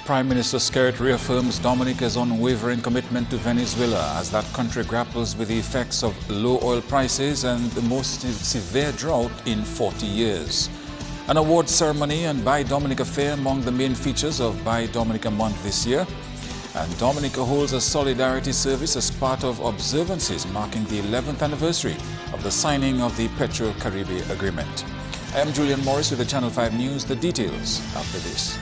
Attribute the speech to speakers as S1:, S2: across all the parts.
S1: Prime Minister Skerritt reaffirms Dominica's unwavering commitment to Venezuela as that country grapples with the effects of low oil prices and the most severe drought in 40 years. An awards ceremony and Buy Dominica Fair among the main features of Buy Dominica Month this year. And Dominica holds a solidarity service as part of observances marking the 11th anniversary of the signing of the Petrocaribe Agreement. I am Julian Morris with the Channel 5 News. The details after this.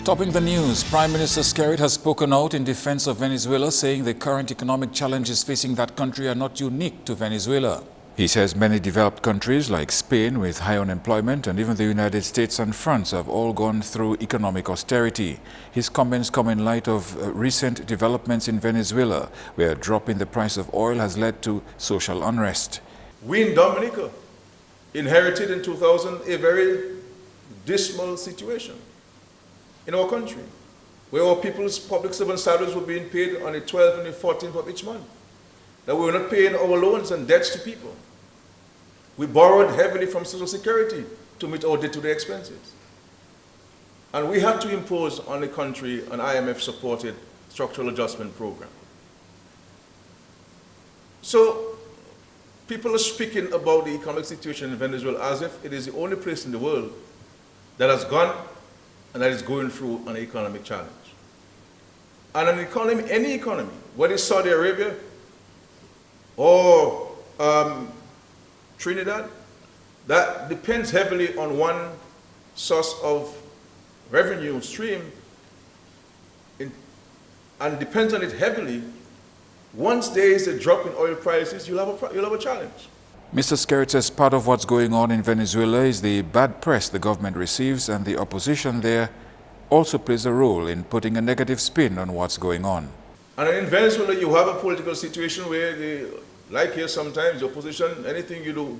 S1: Topping the news, Prime Minister Skerritt has spoken out in defense of Venezuela, saying the current economic challenges facing that country are not unique to Venezuela. He says many developed countries like Spain with high unemployment and even the United States and France have all gone through economic austerity. His comments come in light of recent developments in Venezuela, where a drop in the price of oil has led to social unrest.
S2: We in Dominica inherited in 2000 a very dismal situation in our country, where our people's public servant salaries were being paid on the 12th and the 14th of each month, that we were not paying our loans and debts to people. We borrowed heavily from Social Security to meet our day-to-day expenses. And we had to impose on the country an IMF-supported structural adjustment program. So people are speaking about the economic situation in Venezuela as if it is the only place in the world that has gone and that is going through an economic challenge. And an economy, any economy, whether it's Saudi Arabia or Trinidad, that depends heavily on one source of revenue stream and depends on it heavily. Once there is a drop in oil prices, you'll have a challenge.
S1: Mr. Skerritt says part of what's going on in Venezuela is the bad press the government receives, and the opposition there also plays a role in putting a negative spin on what's going on.
S2: And in Venezuela, you have a political situation where, like here sometimes, the opposition, anything you do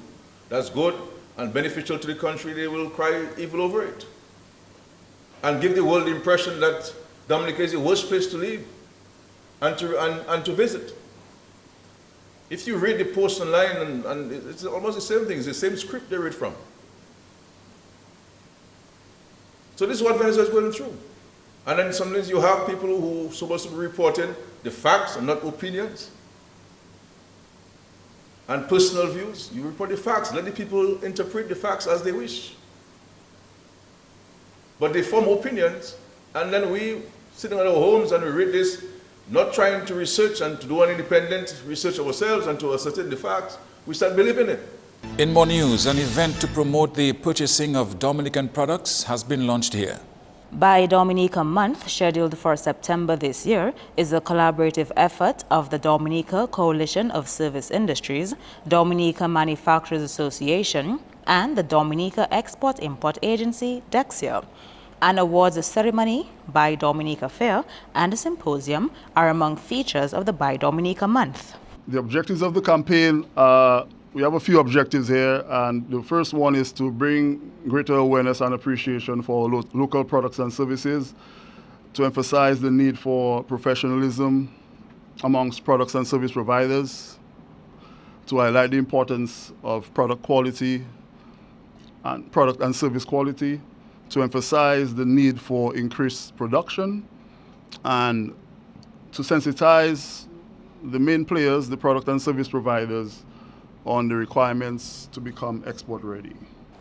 S2: that's good and beneficial to the country, they will cry evil over it and give the world the impression that Dominica is the worst place to live and to visit. If you read the post online, and it's almost the same thing, it's the same script they read from. So this is what Venezuela is going through. And then sometimes you have people who are supposed to be reporting the facts and not opinions and personal views. You report the facts, let the people interpret the facts as they wish. But they form opinions, and then we sit in our homes and we read this, not trying to research and to do an independent research ourselves and to ascertain the facts. We start believing it.
S1: In more news, an event to promote the purchasing of Dominican products has been launched here.
S3: Buy Dominica Month, scheduled for September this year, is a collaborative effort of the Dominica Coalition of Service Industries, Dominica Manufacturers Association, and the Dominica Export-Import Agency, DEXIA. An awards ceremony, Buy Dominica Fair, and a symposium are among features of the Buy Dominica Month.
S4: The objectives of the campaign, we have a few objectives here, and the first one is to bring greater awareness and appreciation for local products and services, to emphasize the need for professionalism amongst products and service providers, to highlight the importance of product quality and product and service quality, to emphasize the need for increased production, and to sensitize the main players, the product and service providers, on the requirements to become export ready.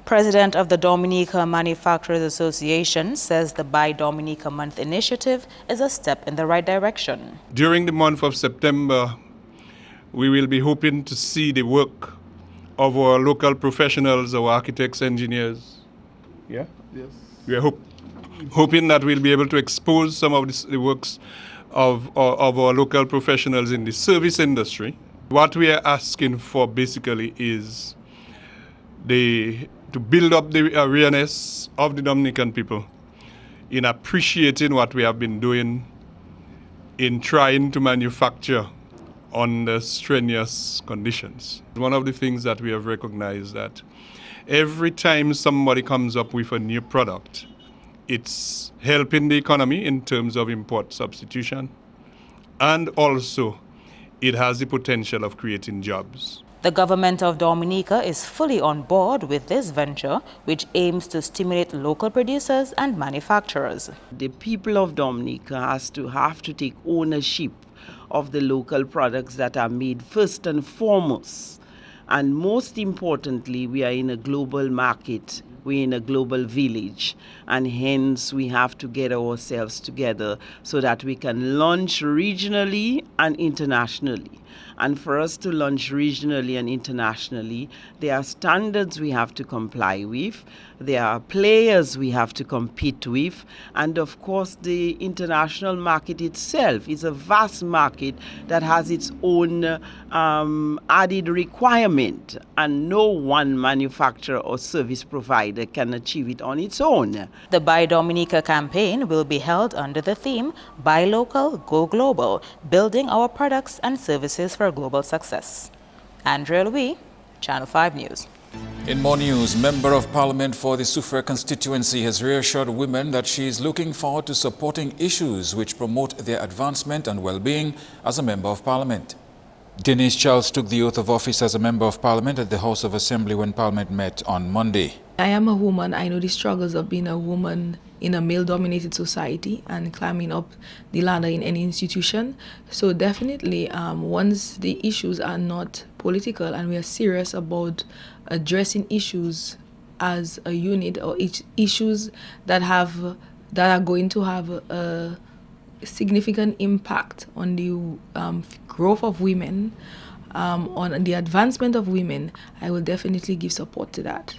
S3: President of the Dominica Manufacturers Association says the Buy Dominica Month initiative is a step in the right direction.
S5: During the month of September, we will be hoping to see the work of our local professionals, our architects, engineers. Yeah?
S4: Yes.
S5: We are hoping that we'll be able to expose some of the works of our local professionals in the service industry. What we are asking for basically is to build up the awareness of the Dominican people in appreciating what we have been doing in trying to manufacture under strenuous conditions. One of the things that we have recognized that every time somebody comes up with a new product, it's helping the economy in terms of import substitution, and also it has the potential of creating jobs.
S3: The government of Dominica is fully on board with this venture, which aims to stimulate local producers and manufacturers.
S6: The people of Dominica have to take ownership of the local products that are made first and foremost. And most importantly, we are in a global market. We're in a global village, and hence we have to get ourselves together so that we can launch regionally and internationally. And for us to launch regionally and internationally, there are standards we have to comply with, there are players we have to compete with, and of course the international market itself is a vast market that has its own added requirement, and no one manufacturer or service provider can achieve it on its own.
S3: The Buy Dominica campaign will be held under the theme Buy Local, Go Global, building our products and services for global success. Andrea Louis, Channel 5 News.
S1: In more news, Member of Parliament for the Skerritt constituency has reassured women that she is looking forward to supporting issues which promote their advancement and well-being as a Member of Parliament. Denise Charles took the oath of office as a Member of Parliament at the House of Assembly when Parliament met on Monday.
S7: I am a woman. I know the struggles of being a woman in a male-dominated society and climbing up the ladder in any institution. So definitely, once the issues are not political and we are serious about addressing issues as a unit, or issues that are going to have a significant impact on the growth of women, on the advancement of women, I will definitely give support to that.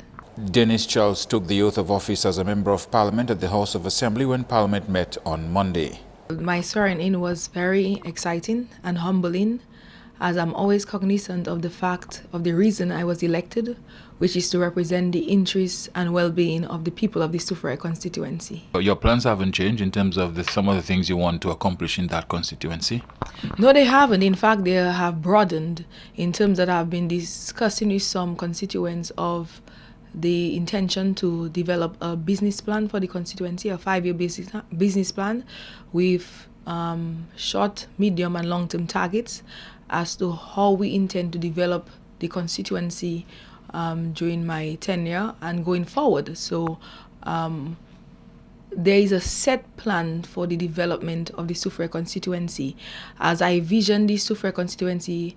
S1: Denise Charles took the oath of office as a Member of Parliament at the House of Assembly when Parliament met on Monday.
S7: My swearing-in was very exciting and humbling, as I'm always cognizant of the fact of the reason I was elected, which is to represent the interests and well-being of the people of the Skerritt constituency.
S1: Your plans haven't changed in terms of some of the things you want to accomplish in that constituency?
S7: No, they haven't. In fact, they have broadened in terms that I've been discussing with some constituents of the intention to develop a business plan for the constituency, a 5-year business plan with short, medium and long-term targets as to how we intend to develop the constituency during my tenure and going forward. So there is a set plan for the development of the Skerritt constituency. As I vision the Skerritt constituency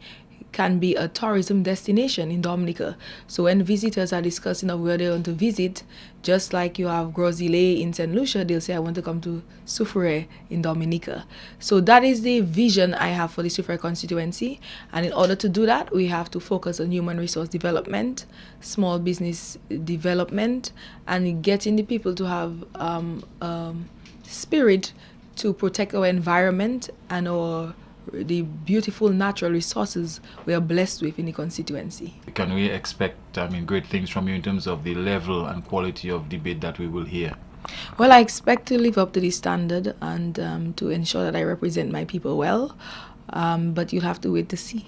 S7: can be a tourism destination in Dominica. So when visitors are discussing of where they want to visit, just like you have Grozile in St. Lucia, they'll say, I want to come to Skerritt in Dominica. So that is the vision I have for the Skerritt constituency. And in order to do that, we have to focus on human resource development, small business development, and getting the people to have spirit to protect our environment and the beautiful natural resources we are blessed with in the constituency.
S1: Can we expect, great things from you in terms of the level and quality of debate that we will hear?
S7: Well, I expect to live up to the standard and to ensure that I represent my people well, but you'll have to wait to see.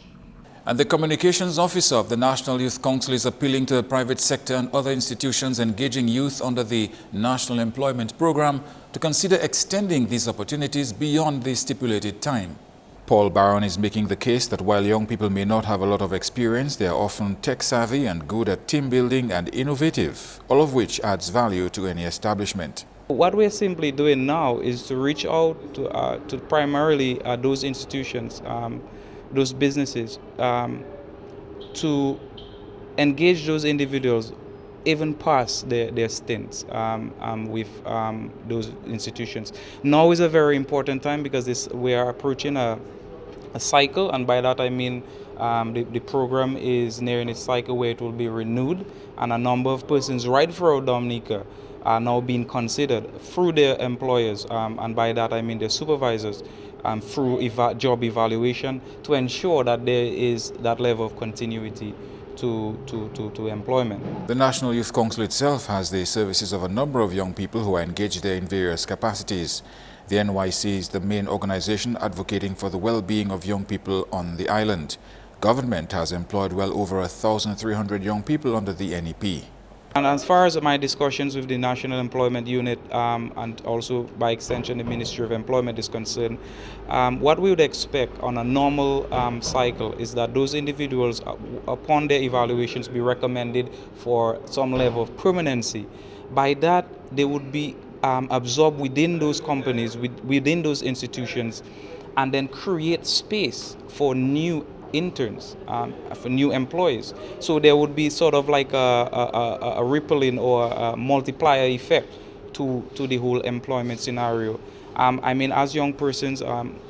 S1: And the Communications Officer of the National Youth Council is appealing to the private sector and other institutions engaging youth under the National Employment Program to consider extending these opportunities beyond the stipulated time. Paul Baran is making the case that while young people may not have a lot of experience, they are often tech-savvy and good at team building and innovative, all of which adds value to any establishment.
S8: What we're simply doing now is to reach out to primarily those institutions, those businesses, to engage those individuals even past their stints with those institutions. Now is a very important time because we are approaching a cycle, and by that I mean the program is nearing its cycle where it will be renewed, and a number of persons right throughout Dominica are now being considered through their employers, and by that I mean their supervisors, through job evaluation to ensure that there is that level of continuity to employment.
S1: The National Youth Council itself has the services of a number of young people who are engaged there in various capacities. The NYC is the main organization advocating for the well-being of young people on the island. Government has employed well over 1,300 young people under the NEP.
S8: And as far as my discussions with the National Employment Unit and also by extension the Ministry of Employment is concerned, what we would expect on a normal cycle is that those individuals, upon their evaluations, be recommended for some level of permanency. By that, they would be absorbed within those companies, within those institutions, and then create space for new interns, for new employees. So there would be sort of like a rippling or a multiplier effect to the whole employment scenario. I mean, as young persons,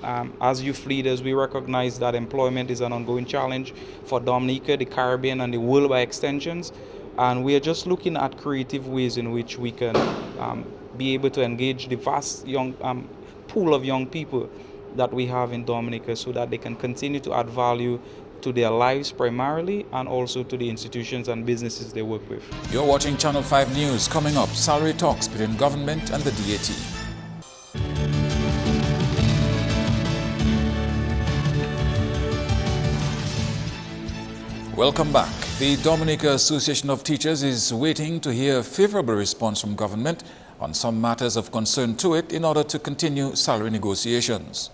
S8: as youth leaders, we recognize that employment is an ongoing challenge for Dominica, the Caribbean, and the world by extensions. And we are just looking at creative ways in which we can be able to engage the vast young pool of young people that we have in Dominica so that they can continue to add value to their lives primarily and also to the institutions and businesses they work with.
S1: You're watching Channel 5 News. Coming up, salary talks between government and the DAT. Welcome back. The Dominica Association of Teachers is waiting to hear a favorable response from government on some matters of concern to it in order to continue salary negotiations.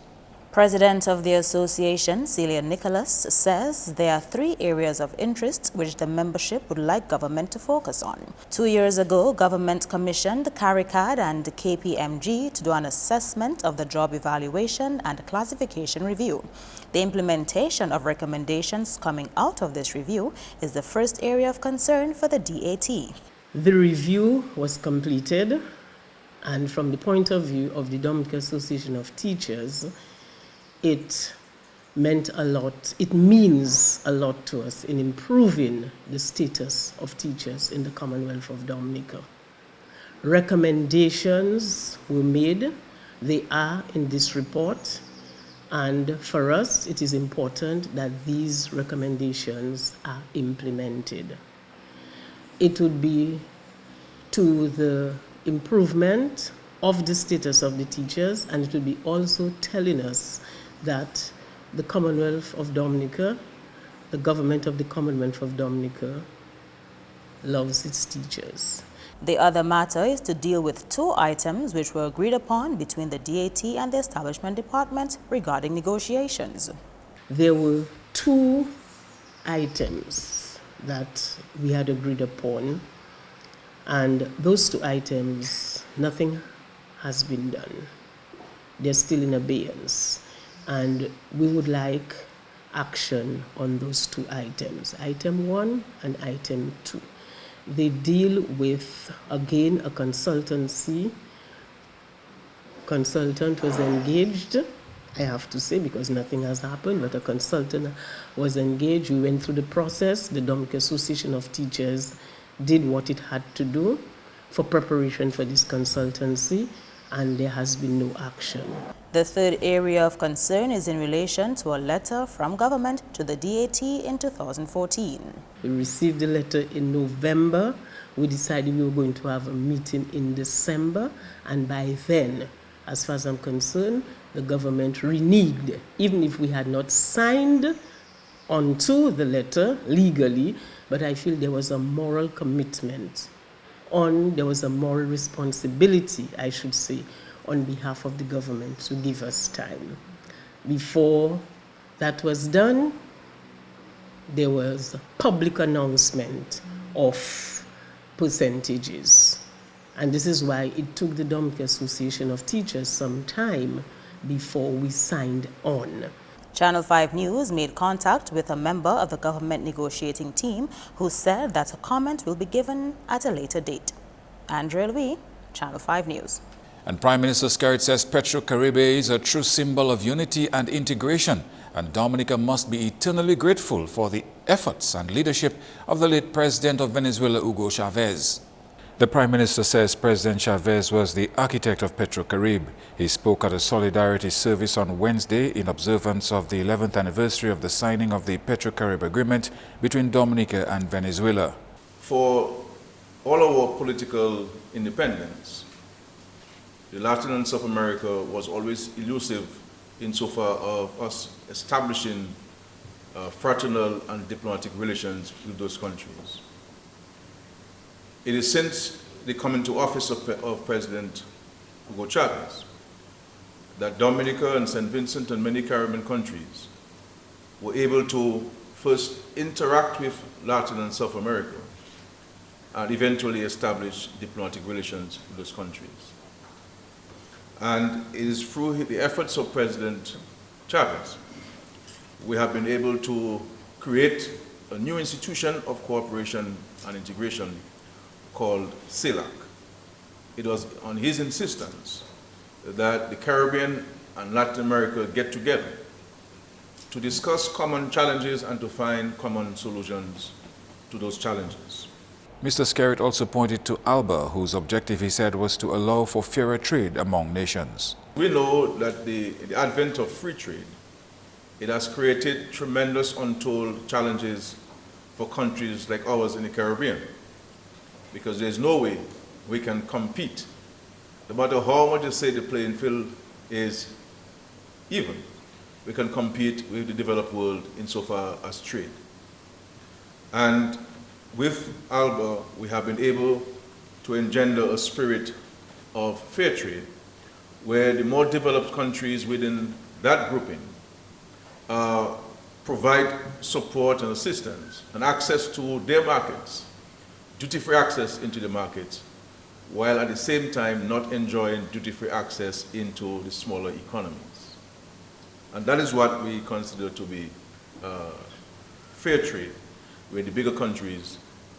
S3: President of the association, Celia Nicholas, says there are 3 areas of interest which the membership would like government to focus on. 2 years ago, government commissioned CARICAD and KPMG to do an assessment of the job evaluation and classification review. The implementation of recommendations coming out of this review is the first area of concern for the DAT.
S9: The review was completed, and from the point of view of the Dominica Association of Teachers, it meant a lot. It means a lot to us in improving the status of teachers in the Commonwealth of Dominica. Recommendations were made. They are in this report. And for us, it is important that these recommendations are implemented. It would be to the improvement of the status of the teachers, and it would be also telling us that the Commonwealth of Dominica, the government of the Commonwealth of Dominica, loves its teachers.
S3: The other matter is to deal with 2 items which were agreed upon between the DAT and the Establishment Department regarding negotiations.
S9: There were 2 items that we had agreed upon, and those 2 items, nothing has been done. They're still in abeyance, and we would like action on those 2 items, item 1 and item 2. They deal with, again, a consultancy. Consultant was engaged, I have to say, because nothing has happened, but a consultant was engaged. We went through the process. The Dominica Association of Teachers did what it had to do for preparation for this consultancy, and there has been no action.
S3: The third area of concern is in relation to a letter from government to the DAT in 2014.
S9: We received the letter in November. We decided we were going to have a meeting in December, and by then, as far as I'm concerned, the government reneged. Even if we had not signed onto the letter legally, but I feel there was a moral commitment there was a moral responsibility, I should say, on behalf of the government to give us time. Before that was done, there was a public announcement of percentages. And this is why it took the Dominica Association of Teachers some time before we signed on.
S3: Channel 5 News made contact with a member of the government negotiating team who said that a comment will be given at a later date. Andrea Louis, Channel 5 News.
S1: And Prime Minister Skerritt says Petrocaribe is a true symbol of unity and integration, and Dominica must be eternally grateful for the efforts and leadership of the late President of Venezuela, Hugo Chavez. The Prime Minister says President Chavez was the architect of Petrocaribe. He spoke at a solidarity service on Wednesday in observance of the 11th anniversary of the signing of the Petrocaribe Agreement between Dominica and Venezuela.
S2: For all our political independence, the Latin and South America was always elusive insofar of us establishing fraternal and diplomatic relations with those countries. It is since the coming to office of President Hugo Chavez that Dominica and St. Vincent and many Caribbean countries were able to first interact with Latin and South America and eventually establish diplomatic relations with those countries. And it is through the efforts of President Chavez we have been able to create a new institution of cooperation and integration called CELAC. It was on his insistence that the Caribbean and Latin America get together to discuss common challenges and to find common solutions to those challenges.
S1: Mr. Skerritt also pointed to ALBA, whose objective, he said, was to allow for fairer trade among nations.
S2: We know that the advent of free trade, it has created tremendous untold challenges for countries like ours in the Caribbean, because there's no way we can compete. No matter how much you say the playing field is even, we can compete with the developed world insofar as trade. And with ALBA, we have been able to engender a spirit of fair trade, where the more developed countries within that grouping provide support and assistance and access to their markets, duty-free access into the markets, while at the same time not enjoying duty-free access into the smaller economies. And that is what we consider to be fair trade, where the bigger countries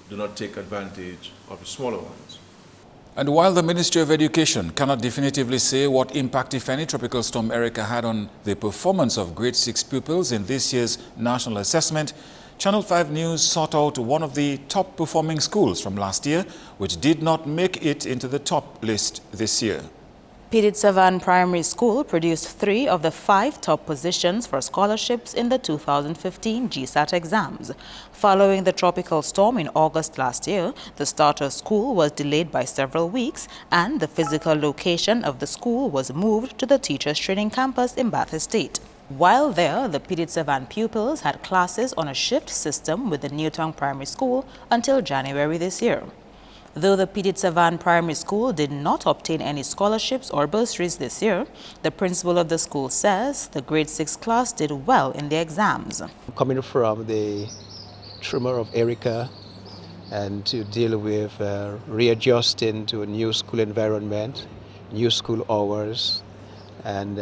S2: do not take advantage of the smaller ones.
S1: And while the Ministry of Education cannot definitively say what impact, if any, Tropical Storm Erica had on the performance of grade 6 pupils in this year's national assessment, Channel 5 News sought out one of the top performing schools from last year, which did not make it into the top list this year.
S3: Petite Savanne Primary School produced 3 of the 5 top positions for scholarships in the 2015 GSAT exams. Following the tropical storm in August last year, the starter school was delayed by several weeks and the physical location of the school was moved to the Teachers Training Campus in Bath Estate. While there, the Petite Savanne pupils had classes on a shift system with the Newtown Primary School until January this year. Though the Petite Savanne Primary School did not obtain any scholarships or bursaries this year, the principal of the school says the grade 6 class did well in the exams.
S10: Coming from the tremor of Erica and to deal with readjusting to a new school environment, new school hours, and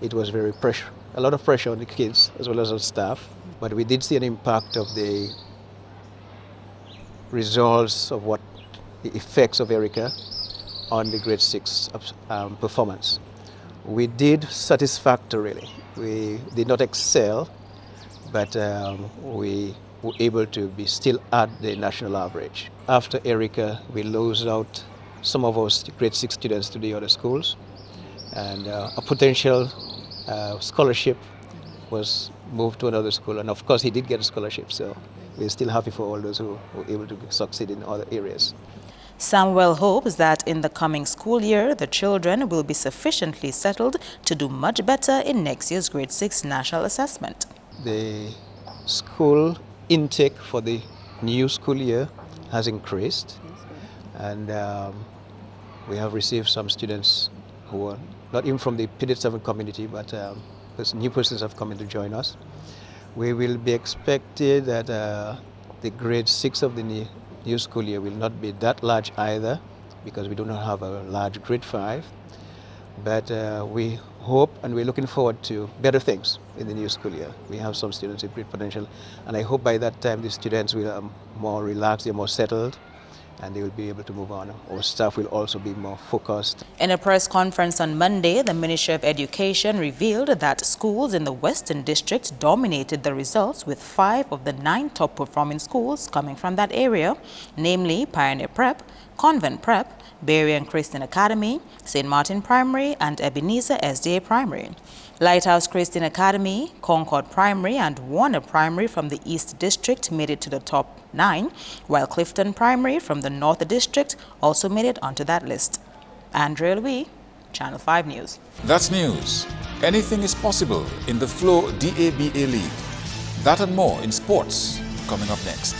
S10: it was a lot of pressure on the kids as well as on staff. But we did see an impact of the results of what the effects of Erica on the grade 6 performance. We did satisfactorily. We did not excel, but we were able to be still at the national average. After Erica, we lost out some of our grade 6 students to the other schools, and a potential scholarship was moved to another school, and of course he did get a scholarship, so we're still happy for all those who were able to succeed in other areas.
S3: Samuel hopes that in the coming school year, the children will be sufficiently settled to do much better in next year's grade 6 national assessment.
S10: The school intake for the new school year has increased, and we have received some students who are not even from the Petite Savanne community, but new persons have come in to join us. We will be expected that the grade 6 of the new school year will not be that large either, because we do not have a large grade 5. But we hope and we're looking forward to better things in the new school year. We have some students with great potential, and I hope by that time the students will more relaxed, they're more settled, and they will be able to move on. Our staff will also be more focused.
S3: In a press conference on Monday, the Ministry of Education revealed that schools in the Western District dominated the results, with 5 of the 9 top performing schools coming from that area, namely Pioneer Prep, Convent Prep, Berean Christian Academy, St. Martin Primary, and Ebenezer SDA Primary. Lighthouse Christian Academy, Concord Primary, and Warner Primary from the East District made it to the top 9, while Clifton Primary from the North District also made it onto that list. Andrea Louis, Channel 5 News.
S1: That's news. Anything is possible in the Flow DABA League. That and more in sports coming up next.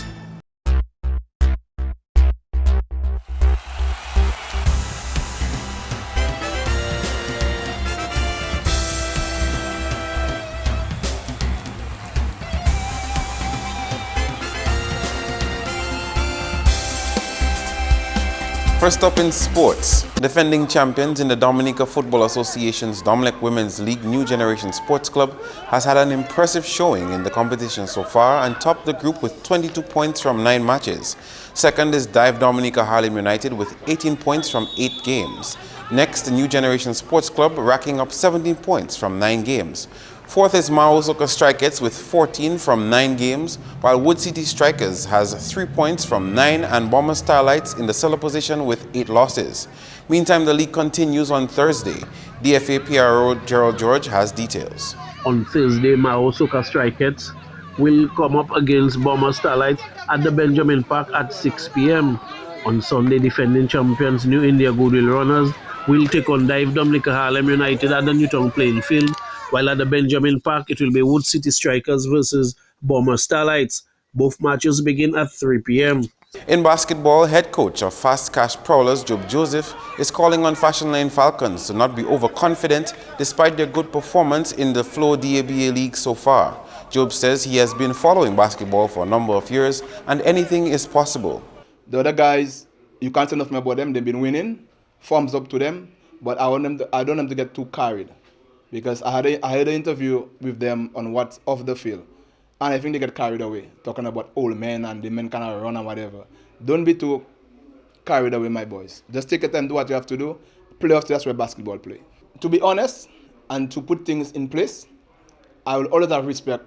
S11: First up in sports, defending champions in the Dominica Football Association's Dominic Women's League New Generation Sports Club has had an impressive showing in the competition so far and topped the group with 22 points from 9 matches. Second is Dive Dominica Harlem United with 18 points from 8 games. Next, the New Generation Sports Club racking up 17 points from 9 games. Fourth is Mao Soka Strikettes with 14 from 9 games, while Wood City Strikers has 3 points from 9 and Bomber Starlights in the cellar position with 8 losses. Meantime, the league continues on Thursday. DFA PRO Gerald George has details.
S12: On Thursday, Mao Soka Strikettes will come up against Bomber Starlights at the Benjamin Park at 6 p.m. On Sunday, defending champions New India Goodwill Runners will take on Dive Dominica Harlem United at the Newtown playing field, while at the Benjamin Park it will be Wood City Strikers versus Bomber Starlights. Both matches begin at 3 p.m.
S11: In basketball, head coach of Fast Cash Prowlers Job Joseph is calling on Fashion Lane Falcons to not be overconfident despite their good performance in the Flow DABA League so far. Job says he has been following basketball for a number of years and anything is possible.
S13: The other guys, you can't say nothing about them. They've been winning. Thumbs up to them. But I don't want them to get too carried. Because I had an interview with them on what's off the field. And I think they get carried away, talking about old men and the men kind of run and whatever. Don't be too carried away, my boys. Just take your time, do what you have to do. Playoffs, that's where basketball play. To be honest, and to put things in place, I will always have respect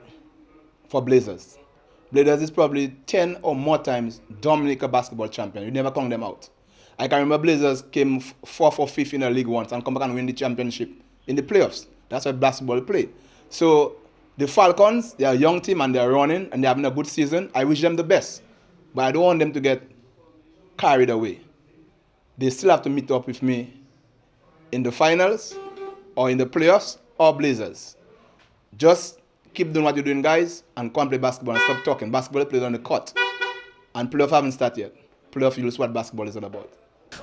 S13: for Blazers. Blazers is probably 10 or more times Dominica basketball champion. You never count them out. I can remember Blazers came 4th or 5th in the league once and come back and win the championship in the playoffs. That's why basketball play. So the Falcons, they are a young team and they are running and they're having a good season. I wish them the best. But I don't want them to get carried away. They still have to meet up with me in the finals or in the playoffs or Blazers. Just keep doing what you're doing, guys, and come play basketball and stop talking. Basketball plays on the court. And playoffs haven't started yet. Playoffs, you'll see what basketball is all about.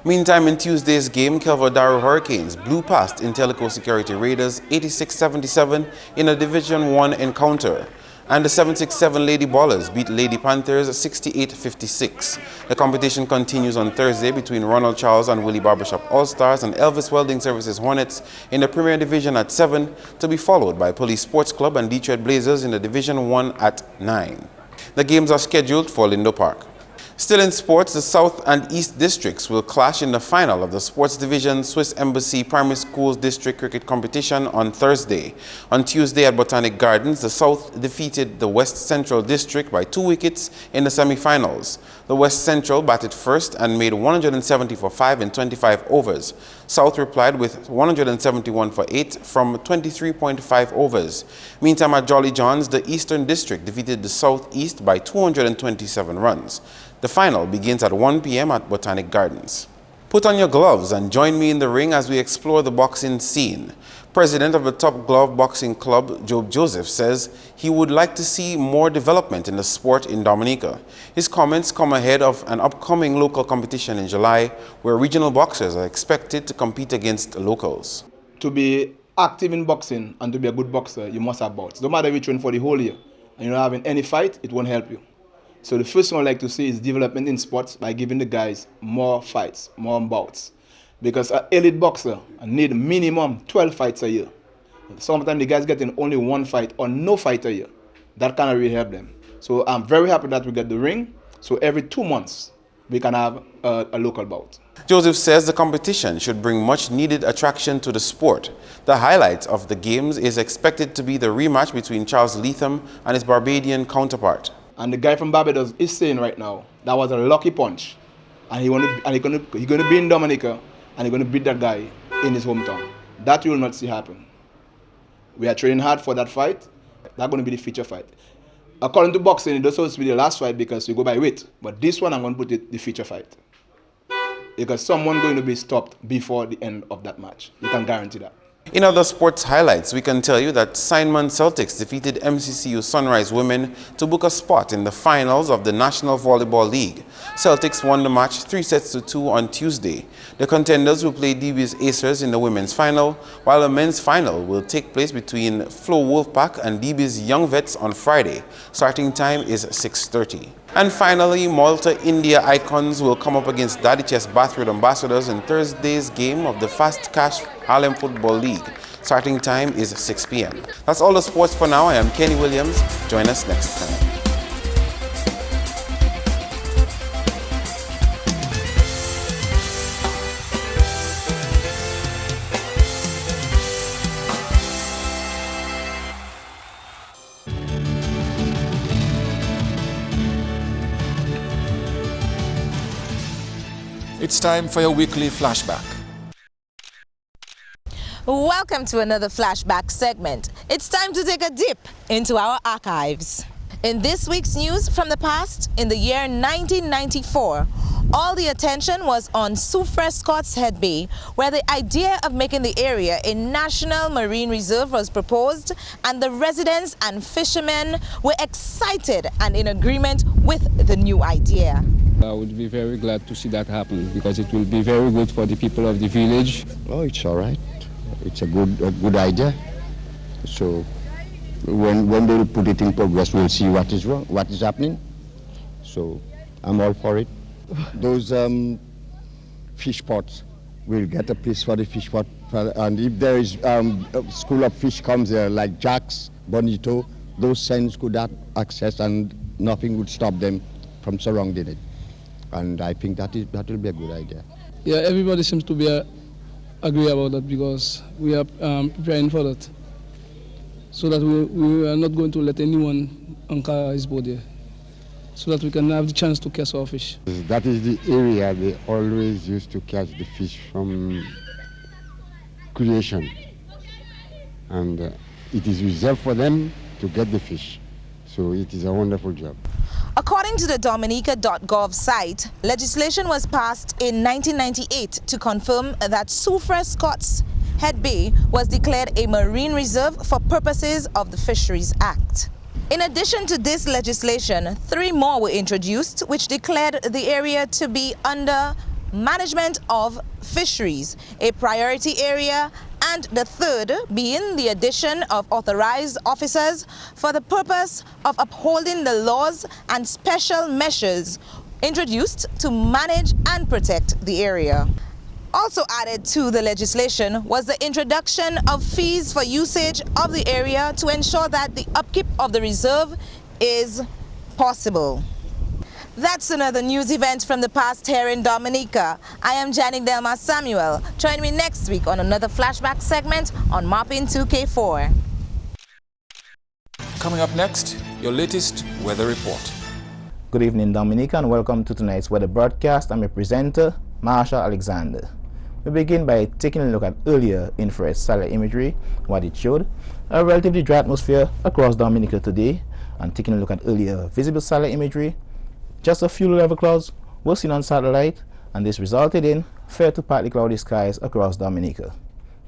S11: Meantime, in Tuesday's game, Kelvedaro Hurricanes blew past Intellico Security Raiders 86-77 in a Division 1 encounter, and the 767 Lady Ballers beat Lady Panthers 68-56. The competition continues on Thursday between Ronald Charles and Willie Barbershop All-Stars and Elvis Welding Services Hornets in the Premier Division at 7, to be followed by Police Sports Club and Detroit Blazers in the Division 1 at 9. The games are scheduled for Lindo Park. Still in sports, the South and East districts will clash in the final of the Sports Division Swiss Embassy Primary Schools District Cricket Competition on Thursday. On Tuesday at Botanic Gardens, the South defeated the West Central District by 2 wickets in the semi-finals. The West Central batted first and made 170 for 5 in 25 overs. South replied with 171 for 8 from 23.5 overs. Meantime, at Jolly Johns, the Eastern District defeated the Southeast by 227 runs. The final begins at 1 p.m. at Botanic Gardens. Put on your gloves and join me in the ring as we explore the boxing scene. President of the Top Glove Boxing Club, Job Joseph, says he would like to see more development in the sport in Dominica. His comments come ahead of an upcoming local competition in July where regional boxers are expected to compete against locals.
S13: To be active in boxing and to be a good boxer, you must have bouts. No matter which one for the whole year, and you're not having any fight, it won't help you. So the first thing I'd like to see is development in sports by giving the guys more fights, more bouts. Because an elite boxer need minimum 12 fights a year. Sometimes the guys getting only 1 fight or no fight a year. That kind of really help them. So I'm very happy that we get the ring. So every 2 months, we can have a local bout.
S11: Joseph says the competition should bring much needed attraction to the sport. The highlight of the games is expected to be the rematch between Charles Leatham and his Barbadian counterpart.
S13: And the guy from Barbados is saying right now, that was a lucky punch. And he's going to be in Dominica, and he's going to beat that guy in his hometown. That you will not see happen. We are training hard for that fight. That's going to be the feature fight. According to boxing, it was supposed to be the last fight because you go by weight. But this one, I'm going to put it the feature fight. Because someone's going to be stopped before the end of that match. You can guarantee that.
S11: In other sports highlights, we can tell you that Steinman Celtics defeated MCCU Sunrise Women to book a spot in the finals of the National Volleyball League. Celtics won the match 3-2 on Tuesday. The contenders will play DB's Acers in the women's final, while the men's final will take place between Flo Wolfpack and DB's Young Vets on Friday. Starting time is 6:30. And finally, Malta India Icons will come up against Daddy Chest Bathroad Ambassadors in Thursday's game of the Fast Cash Harlem Football League. Starting time is 6 p.m. That's all the sports for now. I am Kenny Williams. Join us next time.
S1: It's time for your weekly flashback.
S14: Welcome to another flashback segment. It's time to take a dip into our archives. In this week's news from the past, in the year 1994, all the attention was on Soufre Scott's Head Bay, where the idea of making the area a national marine reserve was proposed, and the residents and fishermen were excited and in agreement with the new idea.
S15: I would be very glad to see that happen because it will be very good for the people of the village.
S16: Oh, it's all right. It's a good idea. So when they will put it in progress, we'll see what is wrong, what is happening. So I'm all for it. Those fish pots, we'll get a place for the fish pot. And if there is a school of fish comes there, like jacks, bonito, those signs could have access and nothing would stop them from surrounding it. And I think that will be a good idea.
S15: Yeah, everybody seems to be agree about that because we are preparing for that. So that we are not going to let anyone anchor his boat here. So that we can have the chance to catch our fish.
S16: That is the area they always used to catch the fish from creation. And it is reserved for them to get the fish. So it is a wonderful job.
S14: According to the Dominica.gov site, legislation was passed in 1998 to confirm that Soufre Scott's Head Bay was declared a marine reserve for purposes of the Fisheries Act. In addition to this legislation, 3 more were introduced which declared the area to be under management of fisheries, a priority area, and the third being the addition of authorized officers for the purpose of upholding the laws and special measures introduced to manage and protect the area. Also added to the legislation was the introduction of fees for usage of the area to ensure that the upkeep of the reserve is possible. That's another news event from the past here in Dominica. I am Janik Delma Samuel. Join me next week on another flashback segment on Mopping 2K4.
S1: Coming up next, your latest weather report.
S17: Good evening, Dominica, and welcome to tonight's weather broadcast. I'm your presenter, Marsha Alexander. We begin by taking a look at earlier infrared satellite imagery, what it showed, a relatively dry atmosphere across Dominica today, and taking a look at earlier visible satellite imagery. Just a few low-level clouds were seen on satellite, and this resulted in fair to partly cloudy skies across Dominica.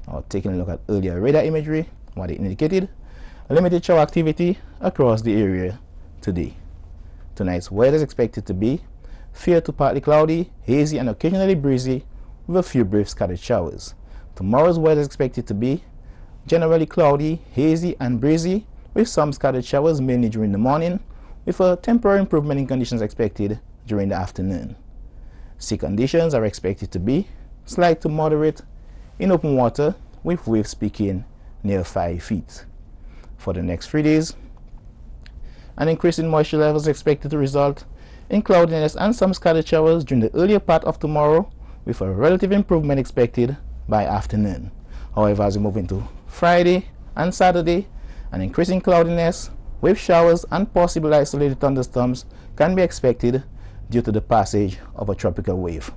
S17: Now, taking a look at earlier radar imagery, what it indicated, limited shower activity across the area today. Tonight's weather is expected to be fair to partly cloudy, hazy, and occasionally breezy, with a few brief scattered showers. Tomorrow's weather is expected to be generally cloudy, hazy, and breezy, with some scattered showers mainly during the morning, with a temporary improvement in conditions expected during the afternoon. Sea conditions are expected to be slight to moderate in open water, with waves peaking near 5 feet. For the next 3 days, an increase in moisture levels is expected to result in cloudiness and some scattered showers during the earlier part of tomorrow, with a relative improvement expected by afternoon. However, as we move into Friday and Saturday, an increase in cloudiness with showers and possible isolated thunderstorms can be expected due to the passage of a tropical wave.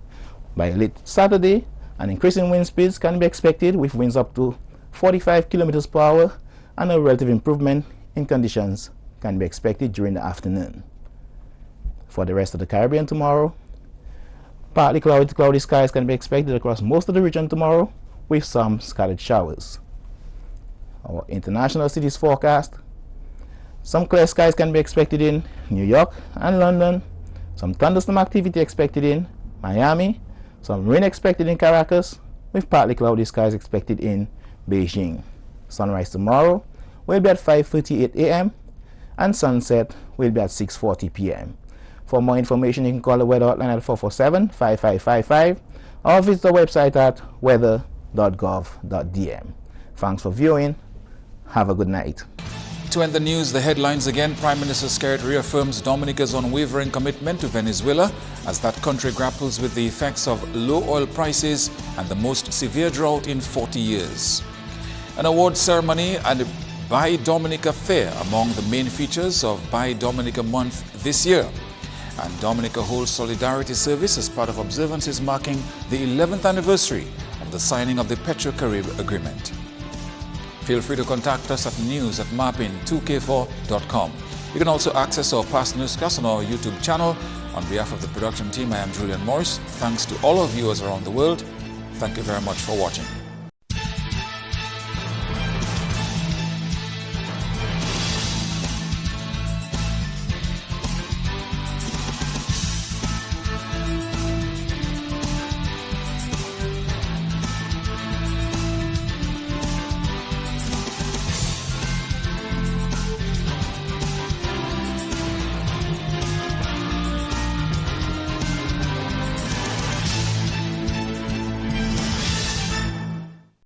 S17: By late Saturday, an increase in wind speeds can be expected with winds up to 45 kilometers per hour, and a relative improvement in conditions can be expected during the afternoon. For the rest of the Caribbean tomorrow, partly cloudy skies can be expected across most of the region tomorrow, with some scattered showers. Our international cities forecast: some clear skies can be expected in New York and London, some thunderstorm activity expected in Miami, some rain expected in Caracas, with partly cloudy skies expected in Beijing. Sunrise tomorrow will be at 5:38 a.m. and sunset will be at 6:40 p.m. For more information, you can call the weather hotline at 447-5555 or visit the website at weather.gov.dm. Thanks for viewing. Have a good night.
S1: To end the news, the headlines again. Prime Minister Skerritt reaffirms Dominica's unwavering commitment to Venezuela as that country grapples with the effects of low oil prices and the most severe drought in 40 years. An award ceremony and Buy Dominica Fair among the main features of Buy Dominica Month this year. And Dominica holds solidarity service as part of observances marking the 11th anniversary of the signing of the Petrocaribe agreement. Feel free to contact us at news@marpin2k4.com. You can also access our past newscasts on our YouTube channel. On behalf of the production team, I am Julian Morris. Thanks to all our viewers around the world. Thank you very much for watching.